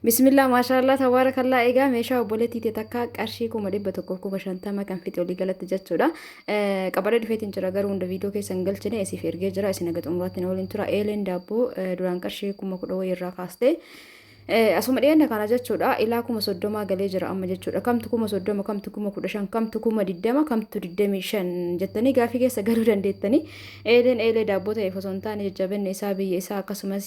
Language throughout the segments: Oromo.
Bismillah maashaallah tabaarakallaa egaa meeshaa obboleettiiti takka qarshii kuma dhibba tokkoof kuma shantama kan fixe olii galatti jechuudha. Qabadee dhufeetiin jira garuu hunda viidiyoo keessan galchine isiif ergee jira isin aga xumuraatti na waliin tura eeleen daabboo duraan qarshii kuma kudha wayii irraa kaastee asuma dhiyeenya kana jechuudha ilaa kuma soddoma galee jira amma jechuudha kamtu kuma soddoma kamtu kuma kudha shan kamtu kuma diddama kamtu diddamii shan jettanii gaafii keessa galuu dandeettanii eelee daabboo ta'eef osoo hin taane jajjabinni isaa biyya isaa akkasumas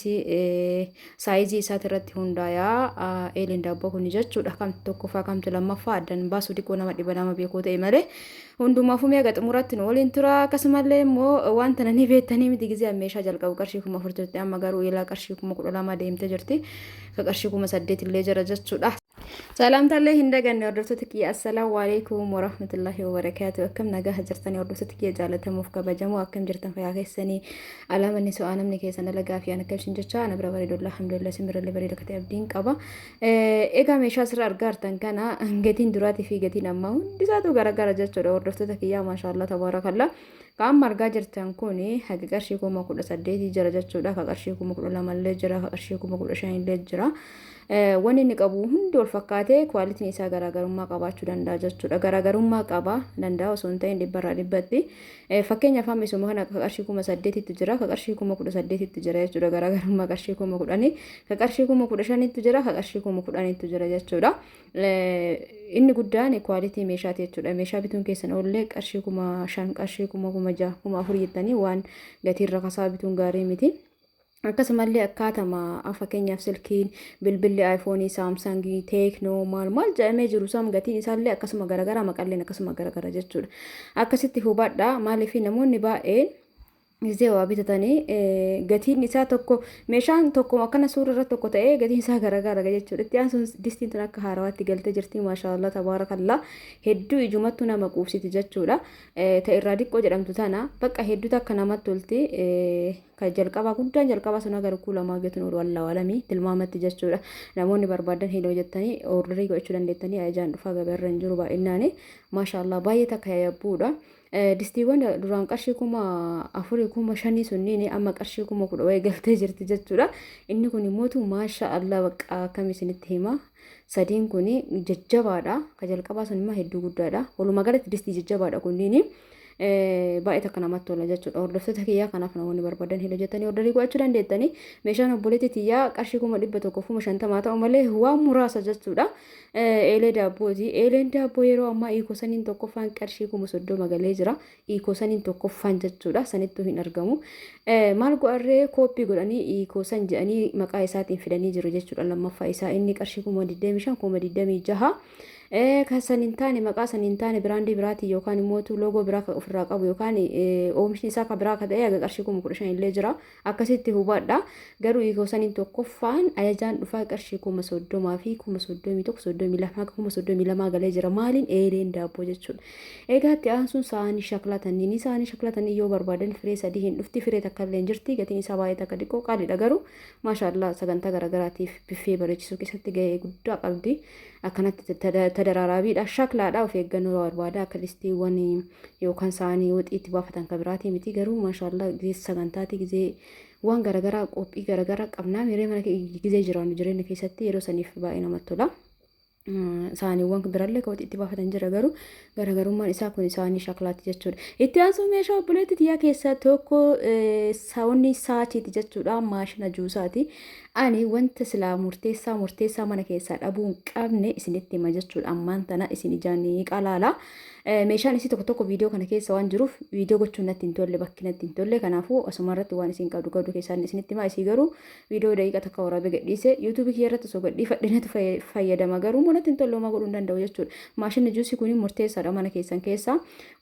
saayizii isaati irratti hundaayaa eeleen daabboo kun jechuudha kamtu tokkoffaa kamtu lammaffaa addan baasu dhiqoo nama dhiba nama beekoo ta'e malee hundumaafuu meeqa xumuraatti nu waliin tura akkasumallee immoo wanta nani beektanii miti gizee meeshaa jalqabu qarshii kuma afur jirti amma garuu ilaa qarshii kuma kudha lama deemte jirti qarshii kuma saddeet illee jira jechuudha. Salaamtallee hin daganne hordoftoota kiyya assalaamu alaykum warahmatullahi wabarakaatu akkam nagaa jirtanii hordoftoota kiyya jaalatamuuf kabajamoo akkam jirtan fayyaa keessanii alaamanni so'aa namni keessan dalagaa fi ana kabshin jecha ana bira bareedolla alhamdulillah simbirallee bareeda katee abdiin qaba. Egaa meeshaa sirra argaa jirtan kana gatiin duraatii fi gatiin ammaa hundisaatu garagara jechuudha hordoftoota kiyya maashaallah tabaarakallaa. Kan margaa jirtan kun haga qarshii kuma kudha saddeetii jira jechuudha. Ka qarshii kuma kudha lamallee jira, ka qarshii kuma kudha shanillee jira. Wanni inni qabu hundi wal fakkaatee kwaalitiin isaa garaagarummaa qabaachuu danda'a jechuudha. Garaagarummaa qaba danda'a osoo hin ta'in dhibbarraa dhibbatti. Fakkeenyaaf amma isuma kana ka qarshii kuma saddeetitti jira, ka qarshii kuma kudha saddeetitti jira jechuudha. Garaagarummaa qarshii kuma kudhanii, ka qarshii kuma kudha shanitti jira, ka qarshii kuma kudhanitti jira jechuudha. Inni guddaan kwaalitii meeshaati jechuudha. Meeshaa bituun keessan oollee qarshii kuma shan, qarshii kuma jaha, kuma afur jettanii waan gatiirra kasaa bituun gaarii miti. Akkasumallee akkaatama fakkeenyaaf silkiin bilbilli aayifoonii saamsangii teeknoo maal jedhamee jiru saam gatiin isaallee akkasuma garagara maqalleen akkasuma garagara jechuudha. Akkasitti hubadhaa maaliif namoonni baay'een gizee waa bitatanii gatiin isaa tokko meeshaan tokko akkana suura irratti tokko ta'ee gatiin isaa garagara jechuudha. Itti aansuun distiin tun akka haarawaatti galtee jirti maashaallah tabaarakallaa hedduu ijumattu nama quubsiti jechuudha. Ta'irraa diqqoo jedhamtu tana bakka hedduutu akka namatti tolti. Kan jalqabaa guddaan jalqabaa sana gara kuulamaa geetun walaalamii tilmaamatti jechuudha. Namoonni barbaadan hidhoo jettanii ordarii gochuu dandeettanii ajaan dhufaa gabaarra hin jiru baay'inaan maashaallah baay'ee takka yabbuudha. Distiiwwan duraan qarshii kuma afurii kuma shanii sunniin amma qarshii kuma kudha wayii galtee jirti jechuudha. Inni kun immoo maashaallah bakka akkam isinitti hima. Sadiin kun jajjabaadha. Ka jalqabaa sun immoo hedduu guddaadha. Walumaa galatti distii jajjabaadha kunniin. Baay'ee takka namatti tola jechuudha. Hordoftoota kiyyaa kanaaf namoonni barbaadan hidha jettanii ordarii gochuu dandeettanii meeshaan obboleettii tiyyaa qarshii kuma dhibba tokkoof kuma shantamaa ta'u malee waan muraasa jechuudha. Eelee daabbooti. Eeleen daabboo yeroo ammaa hiikoo saniin tokkoffaan qarshii kuma soddoma galee jira. Hiikoo saniin tokkoffaan jechuudha. Sanittuu hin argamu. Maal godharree kooppii godhanii hiikoo san jedhanii maqaa isaatiin fidanii jiru jechuudha. Lammaffaa isaa inni qarshii kuma 25 kuma 26 kan saniin taane maqaa saniin taane biraandii biraatii yookaan immoo loogoo biraa kan ofirraa qabu yookaan oomishni isaa kan biraa kan ta'e haga qarshii kuma kudha shan illee jira akkasitti hubadha. Garuu hiikoo saniin tokkoffaan ajajaan dhufaa qarshii kuma soddomaa fi kuma soddomii tokko soddomii lama kuma soddomii lamaa galee jira maaliin eeleen daabboo jechuudha. Egaa itti aansuun saanii shaklatanii yoo barbaadan firee sadii hin dhufti firee takka illee hin jirti gatiin isaa baay'ee takka xiqqoo qaaliidha garuu maashaallah sagantaa garagaraatiif biffee bareechisuu keessatti gahee guddaa qabdi. Akkanatti tadaraaraabiidha shaklaadha of eeggannoo barbaada akka listiiwwan yookaan saanii waxii itti baafatan kan biraatii miti garuu maashaallah gizee sagantaati gizee waan garagaraa qophii garagaraa qabnaa miree mana gizee jiraannu jireenya keessatti yeroo saniif baay'ee namatti tola. Saaniiwwan birallee kan itti baafatan jira garuu garagarummaan isaa kun saanii shaklaati jechuudha. Itti aansuun meeshaa obboleettii tiyyaa keessaa tokko saawonni saachiiti jechuudha maashina juusaati. Ani wanta silaa murteessaa mana keessaa dhabuu hin qabne isinitti hima jechuudha. Ammaan tana isin ijaan qalaala. Meeshaan isii tokko viidiyoo kana keessa waan jiruuf viidiyoo gochuun natti hin tolle bakki natti hin tolle kanaafuu asuma irratti waan isin qabdu keessaan isinitti hima isii garuu viidiyoo daqiiqa takka waraabee gadhiise yuutuubii kiyya irratti osoo gadhiifadheetu fayyadama garuu natti hin tolle godhuu hin danda'u jechuudha. Maashinni juusii kun murteessaadha mana keessan keessa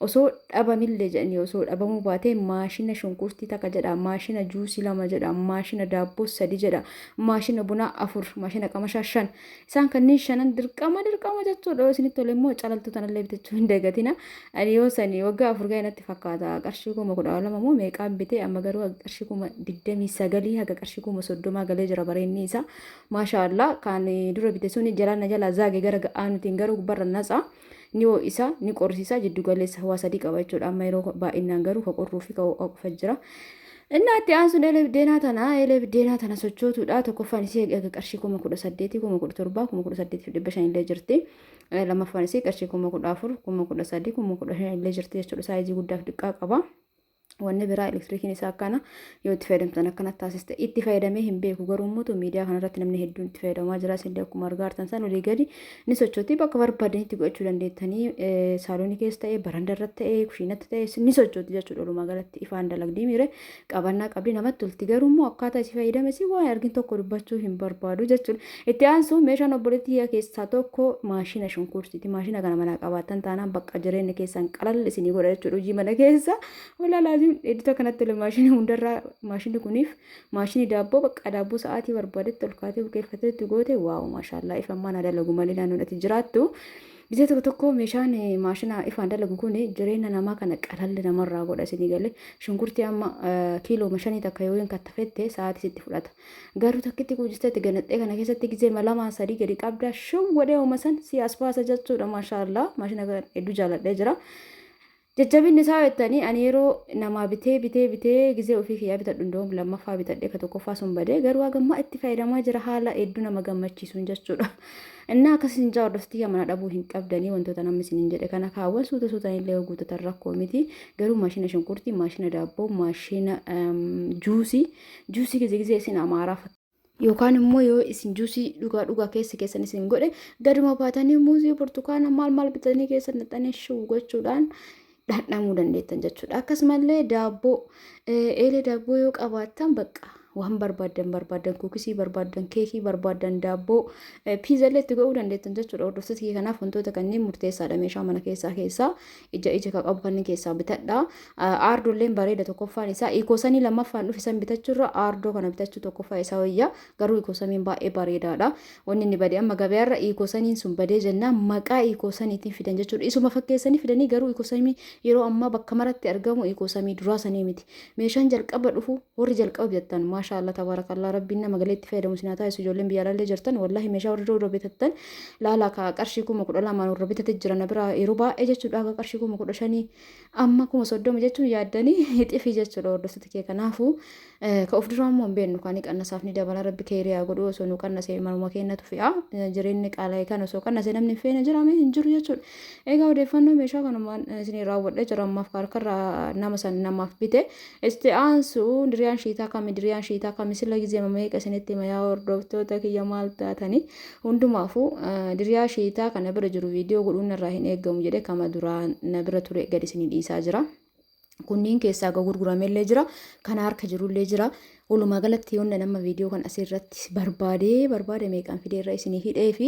osoo dhabamillee jedhanii osoo dhabamuu baatee maashina shunkurtii takka jedha maashina juusii lama jedha maashina daabboo sadi jedha maashina bunaa afur maashina qamashaa shan isaan kanneen shanan dirqama jechuudha. Isinitti tolle immoo calaltuu tanallee bitachuu hin dagatina. Ani yoo sanii waggaa afur ga'e natti fakkaata qarshii kuma kudha lama moo meeqaan bitee amma garuu qarshii kuma 29 haga qarshii kuma 30 galee jira bareenni isaa maashaallah kan dura bite suni jala zaage gara ga'aa nutiin garuu gubbarra natsa ni ho'isa ni qorrisiisa jiddu galeessa waa sadii qaba jechuudha. Amma yeroo baay'inaan garuu ka qorruu fi ka ho'a qofa jira. Innatti aansun elee biddeenaa tana sochootuudha tokkoffaan isii qarshii 18,000 17,000 18,800 illee jirti. Lammaffaan isii qarshii 14,000 13,000 15,000 illee jirti jechuudha. Saayizii guddaaf xiqqaa qaba. Wanni biraa elektirikiin isaa akkana yoo itti fayyadamtan akkanatti taasiste itti fayyadamee hin beeku garuu immoo miidiyaa kanarratti namni hedduun itti fayyadamaa jira isin akkuma argaa jirtan san olii gadi ni sochooti bakka barbaadanitti godhachuu dandeettanii saaloonii keessa ta'ee baranda irratti ta'ee kushiinatti ta'ee ni sochooti jechuudha walumaa galatti ifaan dalagdii miire qabannaa qabdi namatti tolti garuu immoo akkaataa itti fayyadame si waan argin tokko dubbachuu hin barbaadu jechuudha itti aansu meeshaan obboleettii keessaa tokko maashina shunkurtiiti maashina kana manaa qabaattan taanaan bakka jireenya keessan qalal isinii godha jechuudha hojii mana keessa walaalaa edita kanatti le maashini hundarraa maashini kuniif maashini daabboo bakka daabboo sa'aatii barbaadetti ol kaatee bukeeffateetti goote waaw maashaallah ifammaan dalagu malee naannoodhatti jiraattu gisee tokko tokko meeshaan maashina ifaan dalagu kun jireenya namaa kana qalalli namarraa godha isinii galee shunkurtii amma kiiloo mashanii takka yoo hin kattafette sa'aatii sitti fudhata garuu takkitti guujisteetti ganaxxee kana keessatti gisee malamaa sadii gadi qabdaa shuu godhee uumasan si asfaasa jechuudha maashaallah maashina hedduu jaaladhee jira. Jajjabinni isaa jettanii ani yeroo namaa bitee gisee ofii kiyyaa bitadhu ndoom lammaffaa bitadhee ka tokkoffaa sun badee garuu hagammaa itti fayyadamaa jira haala hedduu nama gammachiisuun jechuudha. Innaa akkasiin jaa hordoftii mana dhabuu hin qabdanii wantoota namni isin hin jedhe kana kaawwan suuta illee guuttatan rakkoo miti garuu maashina shunkurtii maashina daabboo maashina juusii gisee isin amaaraaf yookaan immoo yoo isin juusii dhugaa keessan isin godhe gaduma baatanii muuzii burtukaana maal bitanii keessa naxxanii shuu gochuudhaan dhandhamuu dandeettan jechuudha. Akkasumallee daabboo eelee daabboo yoo qabaattan bakka waan barbaadan kuukisii barbaadan keekii barbaadan daabboo piizallee itti godhuu dandeettan jechuudha. Hordoftoota kannaaf wantoota kanneen murteessaadha meeshaa mana keessaa ija ka qabu kanneen keessaa bitadha. Aardoolleen bareeda tokkoffaan isaa iikoosanii lammaffaan dhufisan bitachuurra aardoo kana bitachuu tokkoffaa isaa wayyaa garuu iikoosaniin baay'ee bareedaadha. Wanni inni badee amma gabaarra iikoosaniin sun badee jennaan maqaa iikoosaniitiin fidan jechuudha. Isuma fakkeessanii fidanii garuu iikoosanii yeroo ammaa bakka maratti argamu iikoosanii duraa sanii miti. Meeshaan jalqaba dhufu warri jalqaba bitattan maashaallah tabarakallah rabbiin nama galee itti fayyadamu sinaa taasisu ijoolleen biyyaallee jirtan wallahi meeshaa warra bitattan laala ka qarshii 12,000 warra bitatee jiran bira yeroo baay'ee jechuudha ka qarshii 15,000 amma 30,000 jechuun yaaddanii xifi jechuudha hordoftoota kee kanaafuu ka of duraa immoo hin beeknu kan qannasaaf ni dabala rabbi keeriyaa godhu osoo nu qannasee manuma keenyatu fi'a jireenyi qaala'ee kan osoo qannasee namni feena jirame hin jiru jechuudha. Egaa odeeffannoo meeshaa kanumaan isin raawwadhee jira ammaaf harkarraa nama san namaaf bite itti aansu diriyaan shiitaa kami sila gisee mameeqa isinitti mayaa hordoftoota kiyya maal taatanii hundumaafuu diriyaa shiitaa kana bira jiru viidiyoo godhuun irraa hin eeggamu jedhe kama duraan na bira ture gadi isinii dhiisaa jira. Kunniin keessaa gurgurameellee jira kan harka jirullee jira. Walumaa galatti yoon nama viidiyoo kan asirratti barbaade meeqaan fideerra isinii hidhee fi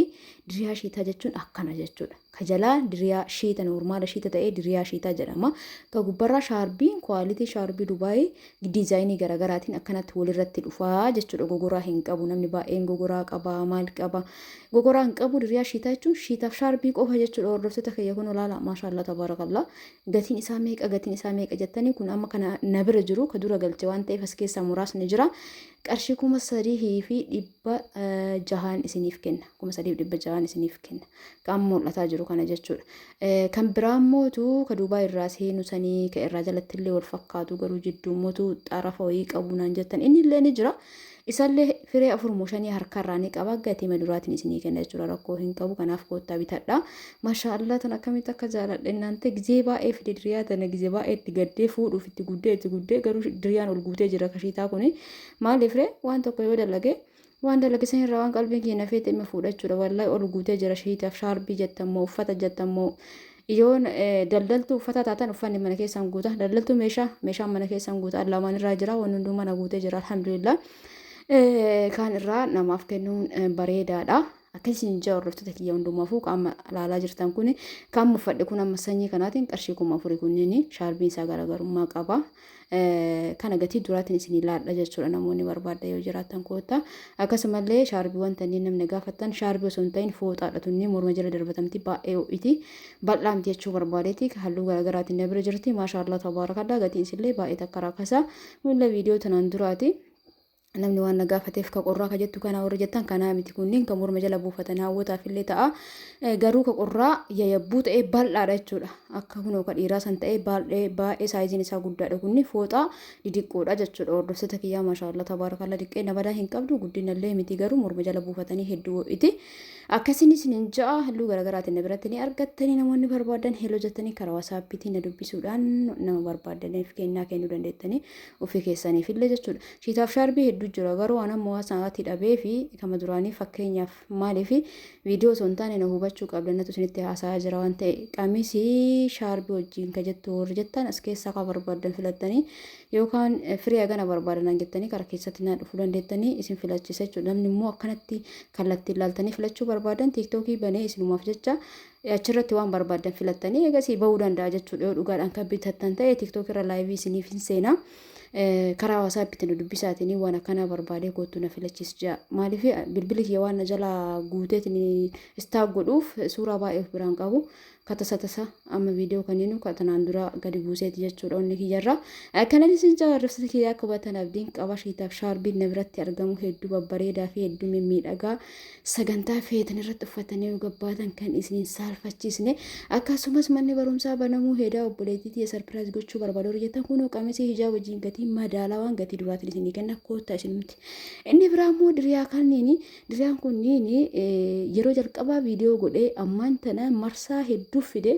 diriyaa shiitaa jechuun akkana jechuudha. Kajalaa diriyaa shiita normaala shiita ta'ee diriyaa shiitaa jedhama. Ka gubbarraa shaarbiin kwaalitii shaarbii Dubaayii diizaayinii garaagaraatiin akkanatti walirratti dhufaa jechuudha. Gogoraa hin qabu namni baay'een gogoraa qaba maal qaba gogoraa hin qabu diriyaa shiitaa jechuun shiitaaf shaarbii qofa jechuudha. Hordoftoota kiyya kun olaala maashaallah tabarakallah gatiin isaa meeqa jettanii kun amma kana na bira jiru ka dura galche waan ta'eef as keessaa muraasni jira. Qarshii 3,600 isiniif kenna. 3,600 isiniif kenna. Kan mul'ataa jiru kana jechuudha. Kan biraa mootu ka Duubaa irraa seenu sanii ka irraa jalatti illee wal fakkaatu garuu jidduu mootu xarafa wayii qabu naan jettan inni illee ni jira. Isallee firee 4-5 harkarraa ni qaba gatii maduraatiin isinii kenna jechuudha rakkoo hin qabu kanaaf koottaa bitadha. Maashaallah tan akkamitti akka jaaladhe naante gizee baay'ee fide diriyaa tana gizee baay'ee itti gaddee fuudhuuf itti guddee garuu diriyaan ol guutee jira kashiitaa kuni maaliif ree waan tokko yoo dalage waan dalage san irraa waan qalbiin keenya feete dhimma fuudhachuudha wallahi ol guutee jira shiitaaf shaarbii jettammoo uffata jettammoo yoon daldaltuu uffata taatan uffanni mana keessaan guuta daldaltuu meeshaan mana keessaan guuta lamaan irraa jira waan hunduu mana guutee jira alhamdulillah. Kan irraa namaaf kennuun bareedaadha. Akkasiin jaa hordoftoota kiyya hundumaafuu qaama ilaalaa jirtan kun kan muffadhe kun amma sanyii kanaatiin qarshii 4,000 kunniin shaarbiin isaa garaagarummaa qaba. Kana gatii duraatiin isin ilaalla jechuudha namoonni barbaadda yoo jiraatan koota. Akkasumallee shaarbii wanta namni gaafattan shaarbii osoo hin ta'in fooxaadha tunni morma jala darbatamti baay'ee ho'iti bal'aamti jechuu barbaadeeti halluu garaagaraatiin na bira jirti maashaallah tabaarakallah gatiin isillee baay'ee takka rakkasa. Mulla viidiyoo tanaan duraati. namni waan nagaafateef ka qorraa ka jettu kana warra jettan kanaa miti kunniin kan morma jala buufatan hawwataaf illee ta'a. Garuu ka qorraa yayabbuu ta'ee bal'aadha jechuudha. Akka kunoo ka dhiiraa san ta'ee baay'ee saayiziin isaa guddaadha. Kunni fooxaa didiqqoodha jechuudha. Hordoftoota kiyyaa maashaallah tabaarakalla diqqee nabadaa hin qabdu guddinallee miti garuu morma jala buufatanii hedduu iti. Akkasinis nin ja'a halluu garaagaraatiin na biratti ni argattanii namoonni barbaadan heloo jettanii karaa wasaappiitiin na dubbisuudhaan nama barbaadaniif kennaa kennuu dandeettanii ofii keessaniif illee jechuudha. Shiitaaf shaarbii hedduu jira garuu waan ammoo hawaasatti dhabee fi kama duraanii fakkeenyaaf maaliif viidiyoo osoo hin taane na hubachuu qabdannatu isinitti haasa'aa jira waan ta'e qamisii shaarbii wajjin ka jettu warri jettan as keessaa ka barbaadan filattanii yookaan firii hagana barbaadan jettanii karaa keessatti na dhufuu dandeettanii isin filachisa jechuudha. Namni immoo akkanatti kallattii ilaaltanii filachuu barbaadan tiiktookii banee isinumaaf jecha achirratti waan barbaadan filattanii eegasii bahuu danda'a jechuudha. Yoo dhugaadhaan kan bitattan ta'e tiiktookii irra laayivii isiniif hin seenaa. Karaa wasaappiitti nu dubbisaatiin waan akkana barbaadee kootu na filachiisa. Maaliif bilbilli kiyya waan na jala guuteetiin istaag godhuuf suuraa baay'ee of biraan qabu. Katasa amma viidiyoo kaniinu katanaan dura gadi buuseeti jechuudha onni kiyyarraa. Kananis jaarrefsata kiyyaa akka hubatan abdiin qaba shiitaaf shaarbiin na biratti argamu hedduu babbareedaa fi hedduu mimmiidhagaa sagantaa feetan irratti uffatanii yoo gabbaatan kan isiniin saalfachiisne akkasumas manni barumsaa banamuu heedaa obboleettii sarpiraayis gochuu barbaadu jettan kunoo qamisii hijaa wajjin gatii madaalawaan gatii duraatiin isinii kenna koottaa isinumti. Inni biraa immoo diriyaa diriyaan kunniin yeroo jalqabaa viidiyoo godhee ammaan tana marsaa hedduu fide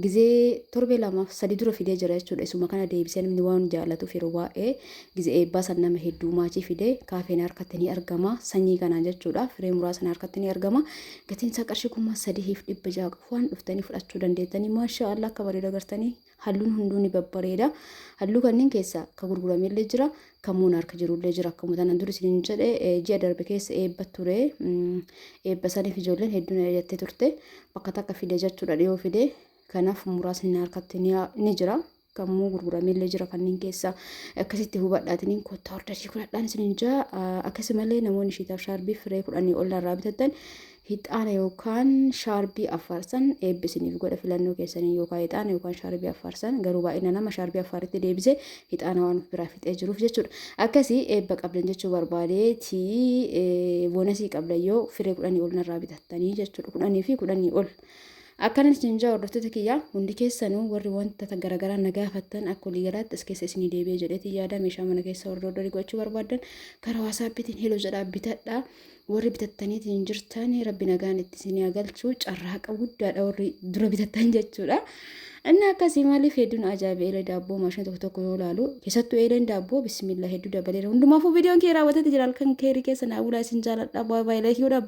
gizee torbe lamaaf sadi dura fidee jira jechuudha. Isuma kana deebisee namni waan jaallatuuf yeroo baay'ee gizee eebbaa san nama hedduu maachii fidee kaafeen harkatti ni argama sanyii kanaan jechuudha. Firee muraasaan harkatti ni argama. Gatiin isaa qarshii 3,600 qabu waan dhuftanii fudhachuu dandeettanii maashaallah akka bareeda agartanii halluun hunduu ni babbareeda. Halluu kanneen keessaa ka gurguramellee jira kan harka jirullee jira akkuma tanan duri isin jedhe ji'a darbe keessa eebba ture eebba saniif ijoolleen hedduun jettee turte bakka takka fide jechuudha dhiyoo fide kanaaf muraasni harkatti ni jira kamuu gurguramellee jira kanneen keessaa akkasitti hubadhaatiniin kottaa hordofii kudhadhaan isin jaa akkasumallee namoonni shiitaaf shaarbii firee 10 ol irraa bitatan hixaana yookaan shaarbii afaarsan eebbisiniif godha filannoo keessanii yookaan hixaana yookaan shaarbii afaarsan garuu baay'ina nama shaarbii afaaritti deebisee hixaana waan biraa fixee jiruuf jechuudha. Akkasii eebba qabdan jechuu barbaadeeti boonasii qabdan yoo firee 10 ol narraa bitattanii jechuudha 10 fi 10 ol. Akkanas jinjaa hordoftoota kiyyaa hundi keessanuu warri wanta garaagaraa nagaafattan akka walii galaatti as keessa isinii deebi'ee jedheeti yaada meeshaa mana keessa hordoftoota gochuu barbaadan karaa wasaappiitiin heloo jedhaa bitadhaa. Warri bitattaniitiin jirtan rabbi nagaan itti isinii galchuu carraaqa guddaadha warri dura bitattan jechuudha. Inni akkasii maaliif hedduun ajaa'iba eelee daabboo maashina tokko yoo ilaalu keessattuu eeleen daabboo bismillah hedduu dabaleera. Hundumaafuu viidiyoon kee raawwateeti jira halkan keerii keessa naa bulaa isin jaaladha baay'ee laayikii godha.